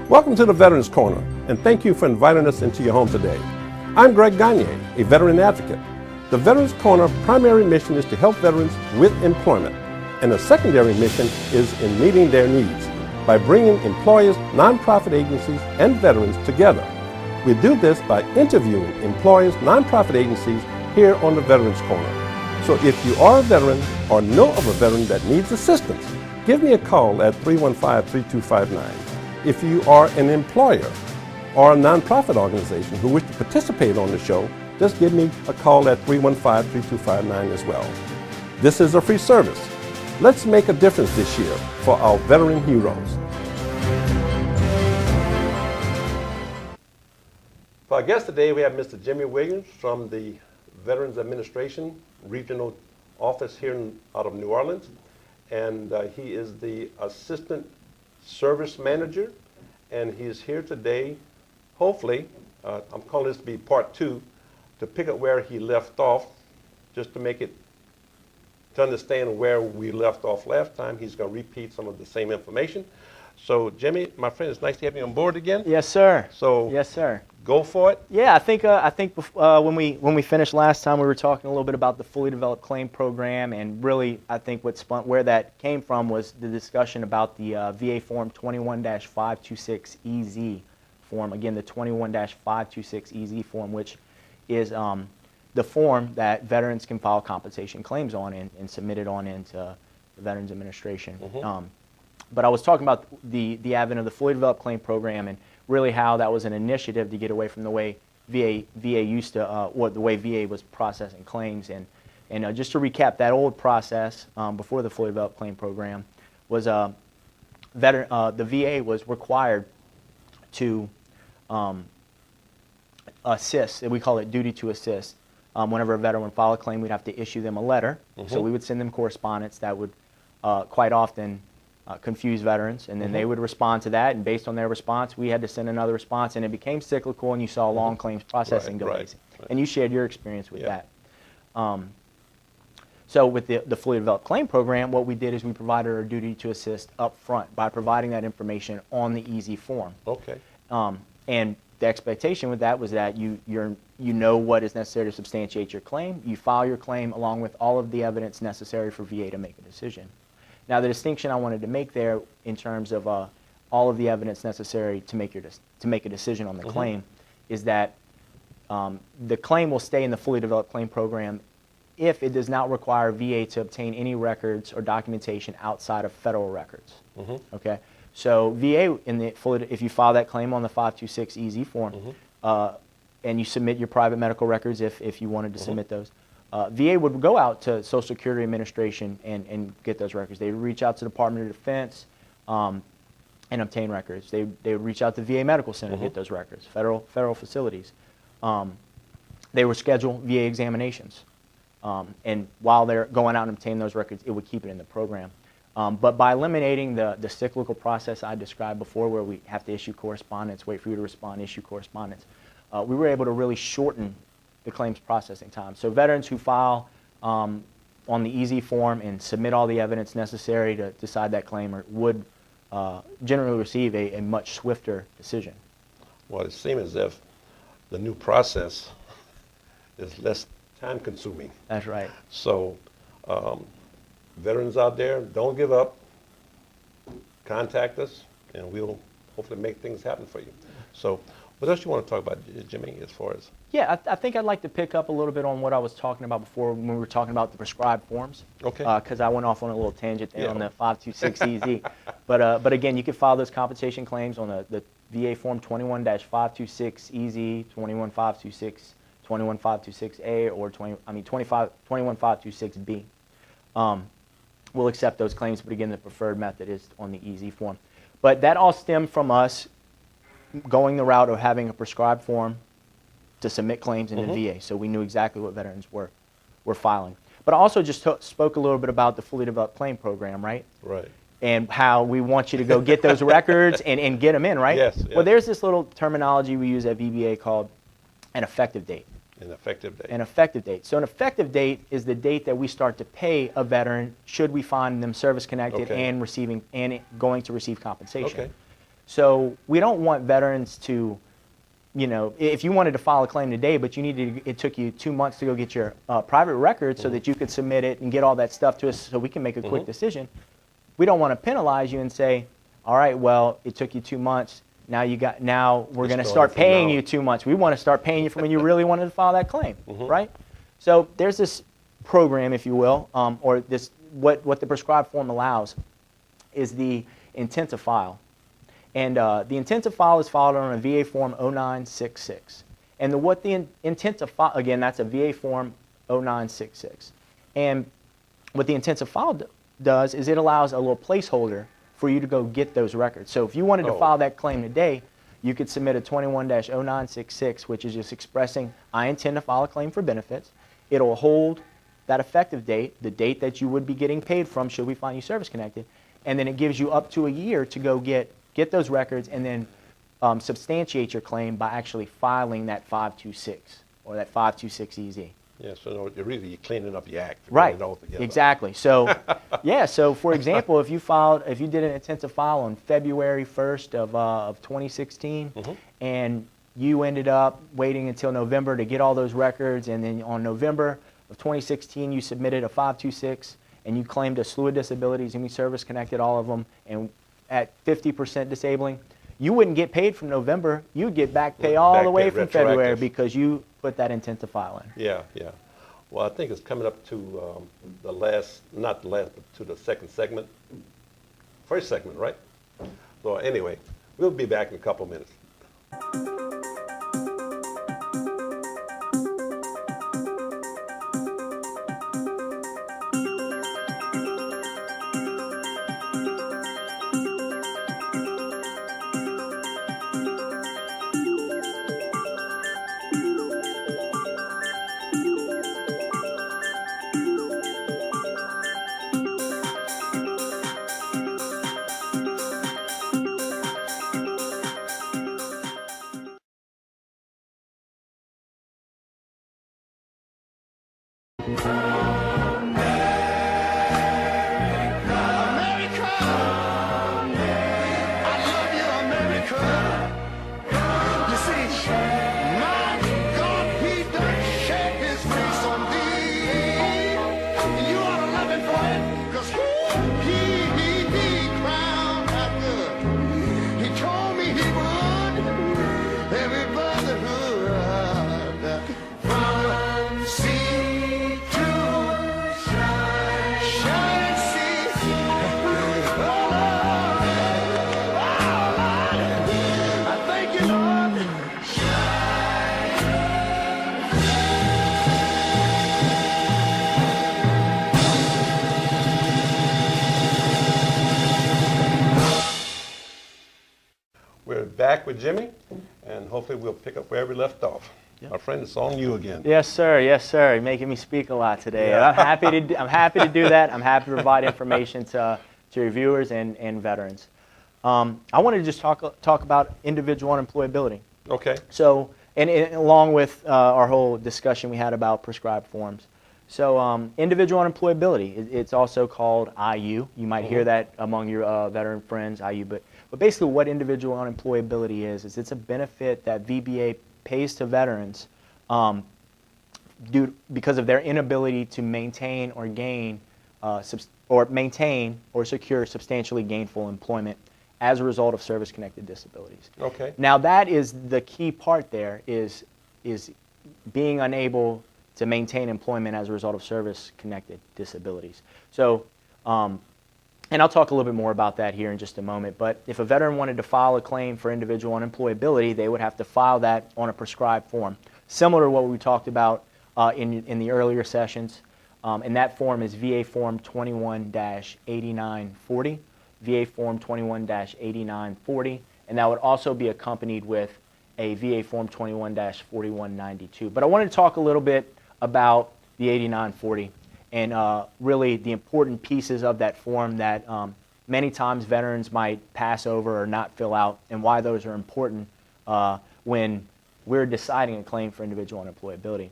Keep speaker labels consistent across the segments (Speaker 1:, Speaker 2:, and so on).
Speaker 1: Welcome to the Veterans Corner, and thank you for inviting us into your home today. I'm Greg Gagne, a veteran advocate. The Veterans Corner primary mission is to help veterans with employment, and the secondary mission is in meeting their needs by bringing employers, nonprofit agencies, and veterans together. We do this by interviewing employers, nonprofit agencies here on the Veterans Corner. So if you are a veteran or know of a veteran that needs assistance, give me a call at 315-3259. If you are an employer or a nonprofit organization who wish to participate on the show, just give me a call at 315-3259 as well. This is a free service. Let's make a difference this year for our veteran heroes. For our guest today, we have Mr. Jimmy Williams from the Veterans Administration Regional Office here out of New Orleans. And he is the Assistant Service Manager. And he is here today, hopefully, I'm calling this to be part 2, to pick up where he left off, just to make it, to understand where we left off last time. He's going to repeat some of the same information. So, Jimmy, my friend, it's nice to have you on board again.
Speaker 2: Yes, sir.
Speaker 1: So,
Speaker 2: yes, sir.
Speaker 1: Go for it.
Speaker 2: Yeah, I think when we finished last time, we were talking a little bit about the fully developed claim program, and really, I think where that came from was the discussion about the VA Form 21-526EZ form. Again, the 21-526EZ form, which is the form that veterans can file compensation claims on and submit it on into the Veterans Administration.
Speaker 1: Mm-hmm.
Speaker 2: But I was talking about the advent of the fully developed claim program and really how that was an initiative to get away from the way VA used to, the way VA was processing claims. And just to recap, that old process before the fully developed claim program was the VA was required to assist, and we call it duty to assist. Whenever a veteran would file a claim, we'd have to issue them a letter. Mm-hmm. So we would send them correspondence that would quite often confuse veterans, and then they would respond to that, and based on their response, we had to send another response, and it became cyclical, and you saw long claims processing delays. Right. And you shared your experience with that. So with the fully developed claim program, what we did is we provided our duty to assist up front by providing that information on the EZ form.
Speaker 1: Okay.
Speaker 2: And the expectation with that was that you know what is necessary to substantiate your claim. You file your claim along with all of the evidence necessary for VA to make a decision. Now, the distinction I wanted to make there in terms of all of the evidence necessary to make a decision on the claim is that the claim will stay in the fully developed claim program if it does not require VA to obtain any records or documentation outside of federal records. Okay, so VA if you file that claim on the 526EZ form and you submit your private medical records if you wanted to submit those. VA would go out to Social Security Administration and get those records. They would reach out to the Department of Defense and obtain records. They would reach out to VA Medical Center and get those records, federal facilities. They would schedule VA examinations. And while they're going out and obtaining those records, it would keep it in the program. But by eliminating the cyclical process I described before, where we have to issue correspondence, wait for you to respond, issue correspondence, we were able to really shorten the claims processing time. So veterans who file on the EZ form and submit all the evidence necessary to decide that claim would generally receive a much swifter decision.
Speaker 1: Well, it seems as if the new process is less time consuming.
Speaker 2: That's right.
Speaker 1: So veterans out there, don't give up. Contact us and we'll hopefully make things happen for you. So what else you want to talk about, Jimmy, as far as?
Speaker 2: Yeah, I think I'd like to pick up a little bit on what I was talking about before when we were talking about the prescribed forms. Okay. Because I went off on a little tangent there on the 526EZ. But again, you can file those compensation claims on the VA Form 21-526EZ, 21-526, 21-526A, or 21-526B. We'll accept those claims, but again, the preferred method is on the EZ form. But that all stemmed from us going the route of having a prescribed form to submit claims in the VA, so we knew exactly what veterans were filing. But I also just spoke a little bit about the fully developed claim program, right? Right. And how we want you to go get those records and get them in, right? Yes. Well, there's this little terminology we use at VBA called an effective date.
Speaker 1: An effective date.
Speaker 2: An effective date. So an effective date is the date that we start to pay a veteran should we find them service connected and going to receive compensation. Okay. So we don't want veterans to, you know, if you wanted to file a claim today, but it took you 2 months to go get your private record so that you could submit it and get all that stuff to us so we can make a quick decision. We don't want to penalize you and say, all right, well, it took you 2 months. Now we're going to start paying you 2 months. We want to start paying you from when you really wanted to file that claim, right? So there's this program, if you will, or this what the prescribed form allows is the intent to file. And the intent to file is filed on a VA form 0966. And what the intent to file, again, that's a VA form 0966. And what the intent to file does is it allows a little placeholder for you to go get those records. So if you wanted to file that claim today, you could submit a 21-0966, which is just expressing, I intend to file a claim for benefits. It'll hold that effective date, the date that you would be getting paid from should we find you service connected, and then it gives you up to a year to go get those records and then substantiate your claim by actually filing that 526 or that 526EZ.
Speaker 1: Yeah, so really you're cleaning up your act.
Speaker 2: Right,
Speaker 1: it all together.
Speaker 2: Exactly. So, yeah, so for example, if you did an intent to file on February 1st of 2016, and you ended up waiting until November to get all those records, and then on November of 2016 you submitted a 526, and you claimed a slew of disabilities, and we service connected all of them, and at 50% disabling, you wouldn't get paid from November. You'd get back pay all the way from February because you put that intent to file in.
Speaker 1: Yeah, yeah. Well, I think it's coming up to the last, not the last, but to the second segment. First segment, right? So anyway, we'll be back in a couple minutes. We're back with Jimmy, and hopefully we'll pick up where we left off. Yep. My friend, it's on you again.
Speaker 2: Yes, sir. Yes, sir. You're making me speak a lot today. Yeah. I'm happy to do that. I'm happy to provide information to your viewers and veterans. I wanted to just talk about individual unemployability.
Speaker 1: Okay.
Speaker 2: So, and along with our whole discussion we had about prescribed forms. So, individual unemployability, it's also called IU. You might hear that among your veteran friends, IU, but basically what individual unemployability is it's a benefit that VBA pays to veterans because of their inability to maintain or gain or secure substantially gainful employment as a result of service-connected disabilities.
Speaker 1: Okay.
Speaker 2: Now that is the key part there is being unable to maintain employment as a result of service-connected disabilities. So, and I'll talk a little bit more about that here in just a moment, but if a veteran wanted to file a claim for individual unemployability, they would have to file that on a prescribed form, similar to what we talked about in the earlier sessions. And that form is VA Form 21-8940, VA Form 21-8940, and that would also be accompanied with a VA Form 21-4192. But I wanted to talk a little bit about the 8940 and really the important pieces of that form that many times veterans might pass over or not fill out, and why those are important when we're deciding a claim for individual unemployability.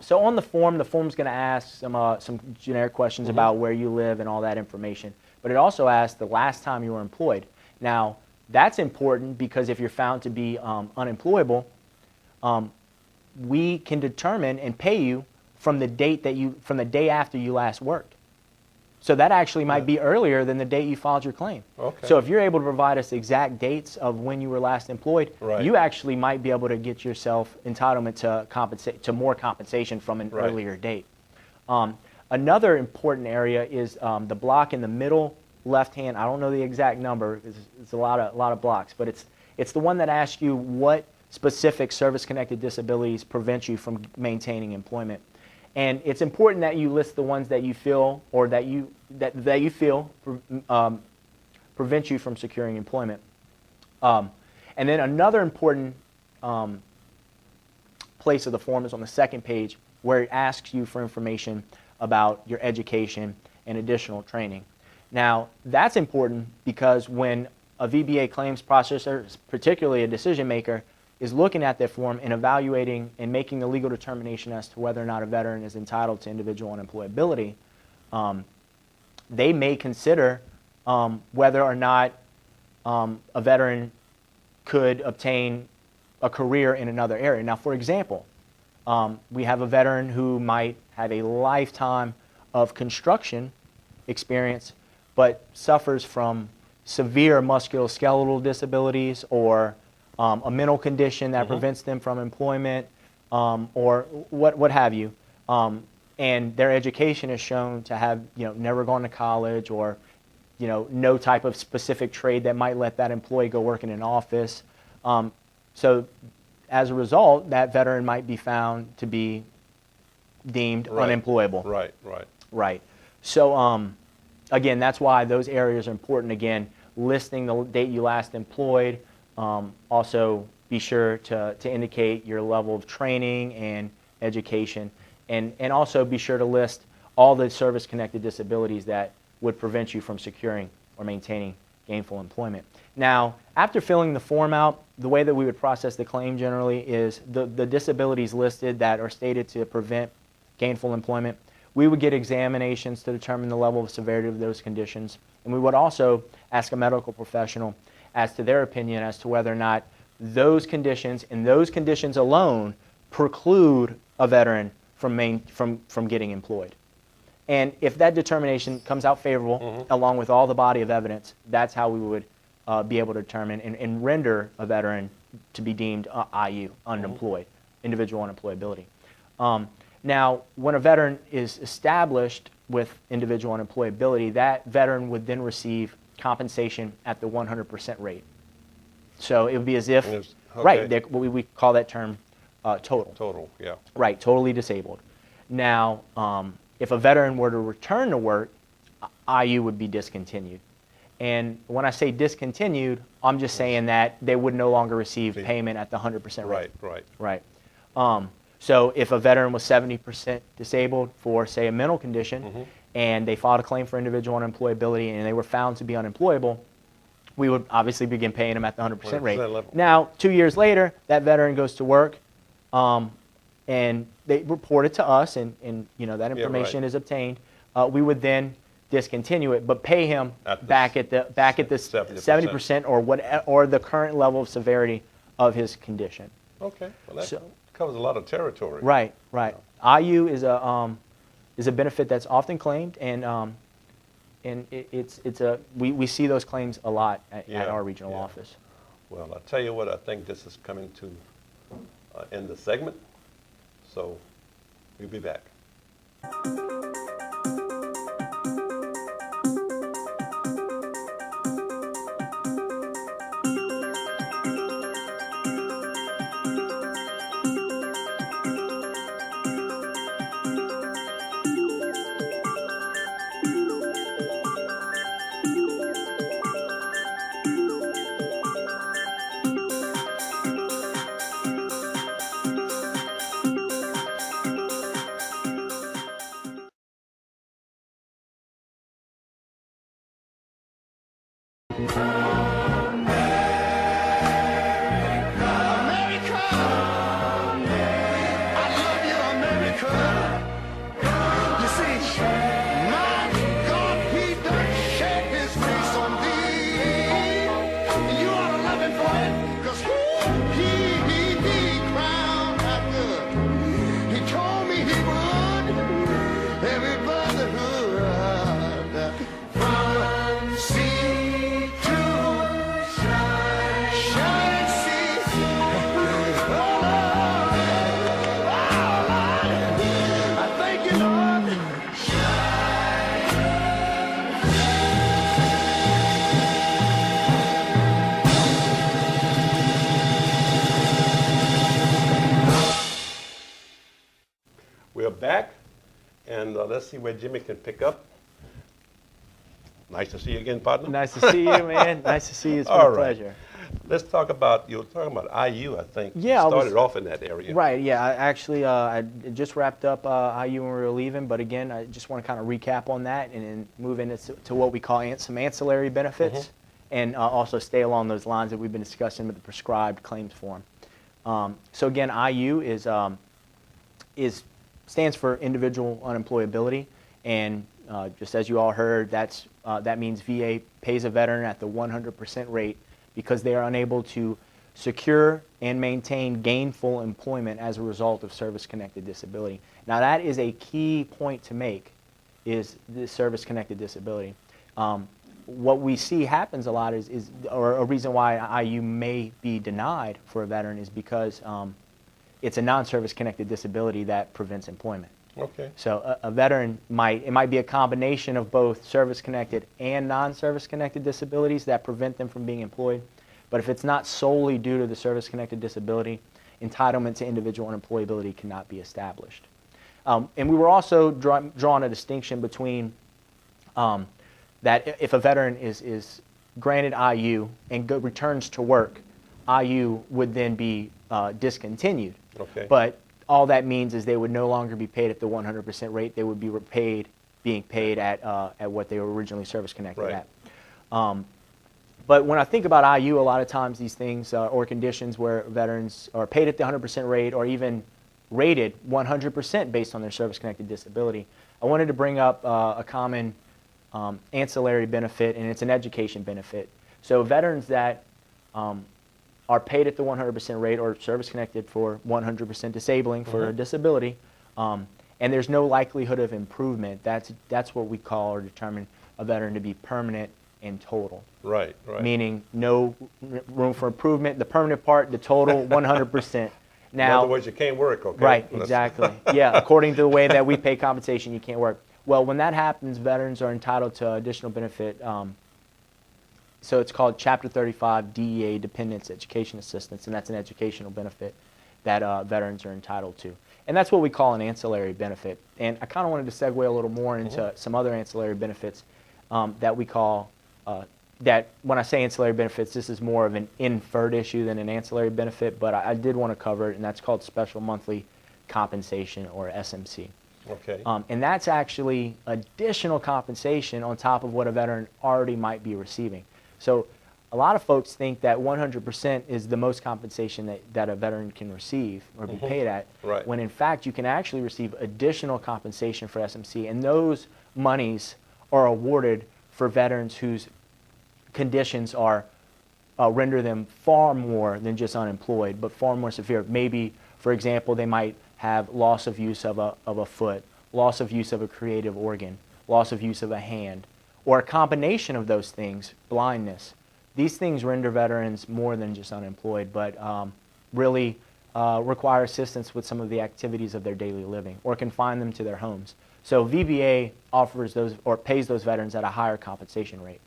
Speaker 2: So on the form's going to ask some generic questions about where you live and all that information, but it also asks the last time you were employed. Now, That's important because if you're found to be unemployable, we can determine and pay you from the day after you last worked. So that actually might be earlier than the date you filed your claim.
Speaker 1: Okay.
Speaker 2: So if you're able to provide us exact dates of when you were last employed, you actually might be able to get yourself entitlement to more compensation from an earlier date. Another important area is the block in the middle left hand. I don't know the exact number. It's a lot of blocks, but it's the one that asks you what specific service-connected disabilities prevent you from maintaining employment. And it's important that you list the ones that you feel or that you feel prevent you from securing employment. And then another important place of the form is on the second page, where it asks you for information about your education and additional training. Now, that's important because when a VBA claims processor, particularly a decision maker, is looking at that form and evaluating and making a legal determination as to whether or not a veteran is entitled to individual unemployability, they may consider whether or not a veteran could obtain a career in another area. Now, for example, we have a veteran who might have a lifetime of construction experience but suffers from severe musculoskeletal disabilities or a mental condition that prevents them from employment, or what have you, and their education is shown to have never gone to college, or no type of specific trade that might let that employee go work in an office. So as a result, that veteran might be found to be deemed unemployable. Right. So again, that's why those areas are important. Again, listing the date you last employed. Also, be sure to indicate your level of training and education, and also be sure to list all the service-connected disabilities that would prevent you from securing or maintaining gainful employment. Now, after filling the form out, the way that we would process the claim generally is the disabilities listed that are stated to prevent gainful employment. We would get examinations to determine the level of severity of those conditions, and we would also ask a medical professional as to their opinion as to whether or not those conditions and those conditions alone preclude a veteran from getting employed. And if that determination comes out favorable, along with all the body of evidence, that's how we would be able to determine and render a veteran to be deemed IU, unemployed, individual unemployability. Now, when a veteran is established with individual unemployability, that veteran would then receive compensation at the 100% rate. So it would be as if, we call that term total.
Speaker 1: Total, yeah.
Speaker 2: Right, totally disabled. Now, if a veteran were to return to work, IU would be discontinued. And when I say discontinued, I'm just saying that they would no longer receive payment at the 100% rate. Right. So if a veteran was 70% disabled for, say, a mental condition, and they filed a claim for individual unemployability and they were found to be unemployable, we would obviously begin paying them at the 100% rate.
Speaker 1: Level.
Speaker 2: Now, 2 years later, that veteran goes to work, and they report it to us, and that information is obtained. We would then discontinue it, but pay him back at the 70% or the current level of severity of his condition.
Speaker 1: Okay, well that covers a lot of territory.
Speaker 2: Right. IU is a benefit that's often claimed, and we see those claims a lot at our regional office.
Speaker 1: Well, I'll tell you what, I think this is coming to end the segment, so we'll be back.
Speaker 3: You
Speaker 1: let's see where Jimmy can pick up. Nice to see you again, partner.
Speaker 2: Nice to see you, man. Nice to see you. It's been
Speaker 1: All
Speaker 2: a
Speaker 1: right.
Speaker 2: pleasure.
Speaker 1: Let's talk about, you were talking about IU, I think.
Speaker 2: Yeah,
Speaker 1: You started off in that area.
Speaker 2: Right, yeah. I just wrapped up IU when we were leaving, but again, I just want to kind of recap on that and then move into to what we call some ancillary benefits and also stay along those lines that we've been discussing with the prescribed claims form. So again, IU stands for individual unemployability, and just as you all heard, that means VA pays a veteran at the 100% rate because they are unable to secure and maintain gainful employment as a result of service-connected disability. Now that is a key point to make, is the service-connected disability. What we see happens a lot or a reason why IU may be denied for a veteran is because it's a non-service connected disability that prevents employment.
Speaker 1: Okay.
Speaker 2: So a veteran might be a combination of both service-connected and non-service connected disabilities that prevent them from being employed. But if it's not solely due to the service-connected disability, entitlement to individual unemployability cannot be established. And we were also drawing a distinction between that if a veteran is granted IU and returns to work, IU would then be discontinued.
Speaker 1: Okay.
Speaker 2: But all that means is they would no longer be paid at the 100% rate. They would be being paid at what they were originally service-connected at. But when I think about IU, a lot of times these things or conditions where veterans are paid at the 100% rate or even rated 100% based on their service-connected disability, I wanted to bring up a common ancillary benefit, and it's an education benefit. So veterans that are paid at the 100% rate or service-connected for 100% disabling for a disability, and there's no likelihood of improvement, that's what we call or determine a veteran to be permanent and total.
Speaker 1: Right, right.
Speaker 2: Meaning no room for improvement, the permanent part, the total, 100%. Now,
Speaker 1: in other words, you can't work, okay?
Speaker 2: Right, exactly. Yeah, according to the way that we pay compensation, you can't work. Well, when that happens, veterans are entitled to additional benefit. So it's called Chapter 35 DEA Dependents Education Assistance, and that's an educational benefit that veterans are entitled to. And that's what we call an ancillary benefit. And I kind of wanted to segue a little more into some other ancillary benefits that we call, that when I say ancillary benefits, this is more of an inferred issue than an ancillary benefit, but I did want to cover it, and that's called Special Monthly Compensation, or SMC.
Speaker 1: Okay.
Speaker 2: And that's actually additional compensation on top of what a veteran already might be receiving. So a lot of folks think that 100% is the most compensation that a veteran can receive or be paid at,
Speaker 1: Right.
Speaker 2: when in fact you can actually receive additional compensation for SMC, and those monies are awarded for veterans whose conditions are render them far more than just unemployed, but far more severe. Maybe, for example, they might have loss of use of a foot, loss of use of a creative organ, loss of use of a hand, or a combination of those things, blindness. These things render veterans more than just unemployed, but really require assistance with some of the activities of their daily living, or confine them to their homes. So VBA offers those, or pays those veterans at a higher compensation rate.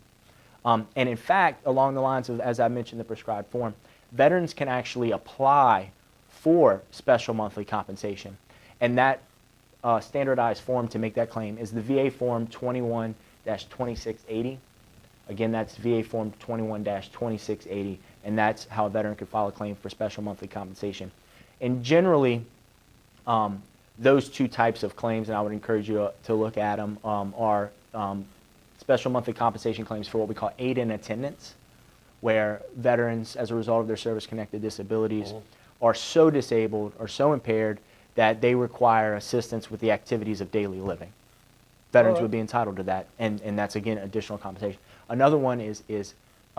Speaker 2: And in fact, along the lines of, as I mentioned, the prescribed form, veterans can actually apply for special monthly compensation. And that standardized form to make that claim is the VA Form 21-2680. Again, that's VA Form 21-2680, and that's how a veteran could file a claim for special monthly compensation. And generally, those two types of claims, and I would encourage you to look at them, are special monthly compensation claims for what we call aid in attendance, where veterans, as a result of their service-connected disabilities, are so disabled or so impaired that they require assistance with the activities of daily living. Veterans would be entitled to that, and that's, again, additional compensation. Another one is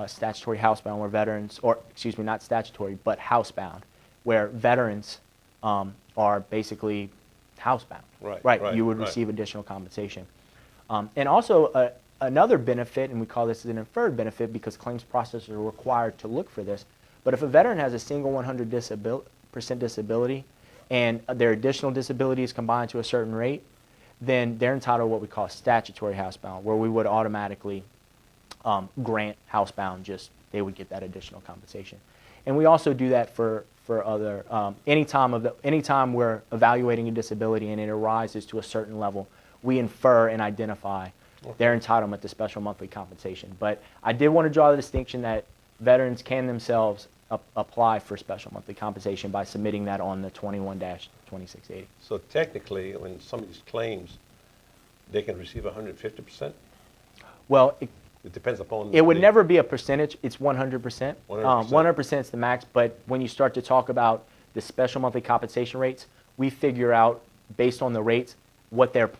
Speaker 2: statutory housebound, where veterans, or excuse me, not statutory, but housebound, where veterans are basically housebound. Right. You would receive additional compensation. And also another benefit, and we call this an inferred benefit because claims processors are required to look for this, but if a veteran has a single 100% disability and their additional disability is combined to a certain rate, then they're entitled to what we call statutory housebound, where we would automatically grant housebound, just they would get that additional compensation. And we also do that for other, anytime we're evaluating a disability and it arises to a certain level, we infer and identify their entitlement to special monthly compensation. But I did want to draw the distinction that veterans can themselves apply for special monthly compensation by submitting that on the 21-2680.
Speaker 1: So technically, when some of these claims, they can receive 150%?
Speaker 2: Well,
Speaker 1: It depends upon...
Speaker 2: it would never be a percentage. It's 100%.
Speaker 1: 100%.
Speaker 2: 100% is the max, but when you start to talk about the special monthly compensation rates, we figure out, based on the rates, what their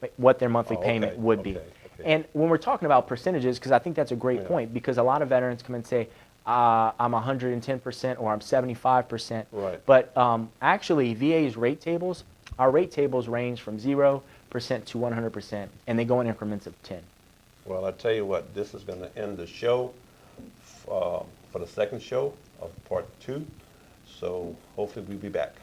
Speaker 2: monthly payment would be. And when we're talking about percentages, because I think that's a great point, because a lot of veterans come and say, I'm 110% or I'm 75%.
Speaker 1: Right.
Speaker 2: But actually, VA's rate tables, our rate tables range from 0% to 100%, and they go in increments of 10.
Speaker 1: Well, I tell you what, this is going to end the show for the second show of part 2. So hopefully we'll be back.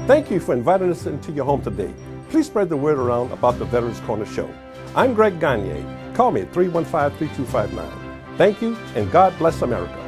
Speaker 1: Thank you for inviting us into your home today. Please spread the word around about the Veterans Corner Show. I'm Greg Gagne. Call me at 315-3259. Thank you, and God bless America.